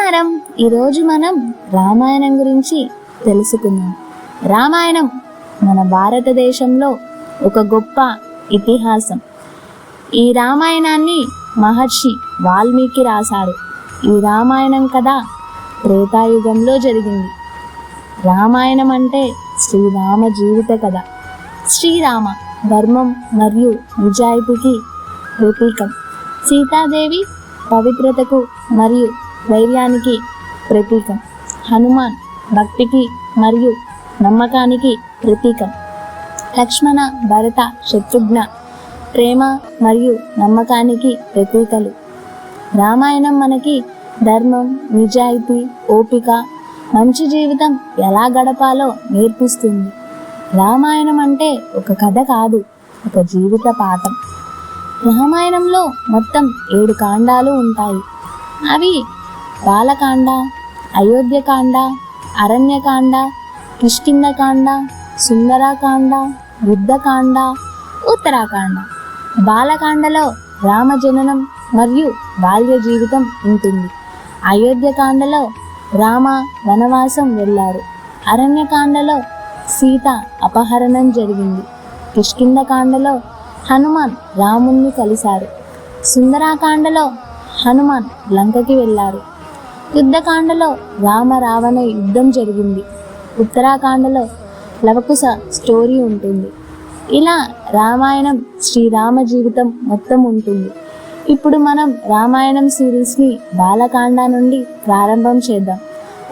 నమస్కారం. ఈరోజు మనం రామాయణం గురించి తెలుసుకుందాం. రామాయణం మన భారతదేశంలో ఒక గొప్ప ఇతిహాసం. ఈ రామాయణాన్ని మహర్షి వాల్మీకి రాశారు. ఈ రామాయణం కథ త్రేతాయుగంలో జరిగింది. రామాయణం అంటే శ్రీరామ జీవిత కథ. శ్రీరామ ధర్మం మరియు నిజాయితీకి ప్రతీకం. సీతాదేవి పవిత్రతకు మరియు ధైర్యానికి ప్రతీకం. హనుమాన్ భక్తికి మరియు నమ్మకానికి ప్రతీకం. లక్ష్మణ భరత శత్రుఘ్న ప్రేమ మరియు నమ్మకానికి ప్రతీకలు. రామాయణం మనకి ధర్మం, నిజాయితీ, ఓపిక, మంచి జీవితం ఎలా గడపాలో నేర్పిస్తుంది. రామాయణం అంటే ఒక కథ కాదు, ఒక జీవిత పాఠం. రామాయణంలో మొత్తం 7 కాండాలు ఉంటాయి. అవి బాలకాండ, అయోధ్యకాండ, అరణ్యకాండ, కిష్కింధకాండ, సుందరకాండ, యుద్ధకాండ, ఉత్తరాకాండ. బాలకాండలో రామజననం మరియు బాల్య జీవితం ఉంటుంది. అయోధ్యకాండలో రామ వనవాసం వెళ్ళారు. అరణ్యకాండలో సీత అపహరణం జరిగింది. కిష్కింధకాండలో హనుమాన్ రాముణ్ణి కలిశారు. సుందరకాండలో హనుమాన్ లంకకి వెళ్ళారు. యుద్ధకాండలో రామ రావణ యుద్ధం జరిగింది. ఉత్తరాకాండలో లవకుశ స్టోరీ ఉంటుంది. ఇలా రామాయణం శ్రీరామ జీవితం మొత్తం ఉంటుంది. ఇప్పుడు మనం రామాయణం సిరీస్ని బాలకాండ నుండి ప్రారంభం చేద్దాం.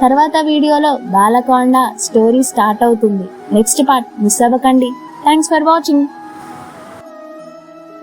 తర్వాత వీడియోలో బాలకాండ స్టోరీ స్టార్ట్ అవుతుంది. నెక్స్ట్ పార్ట్ మిస్ అవ్వకండి. Thanks for watching.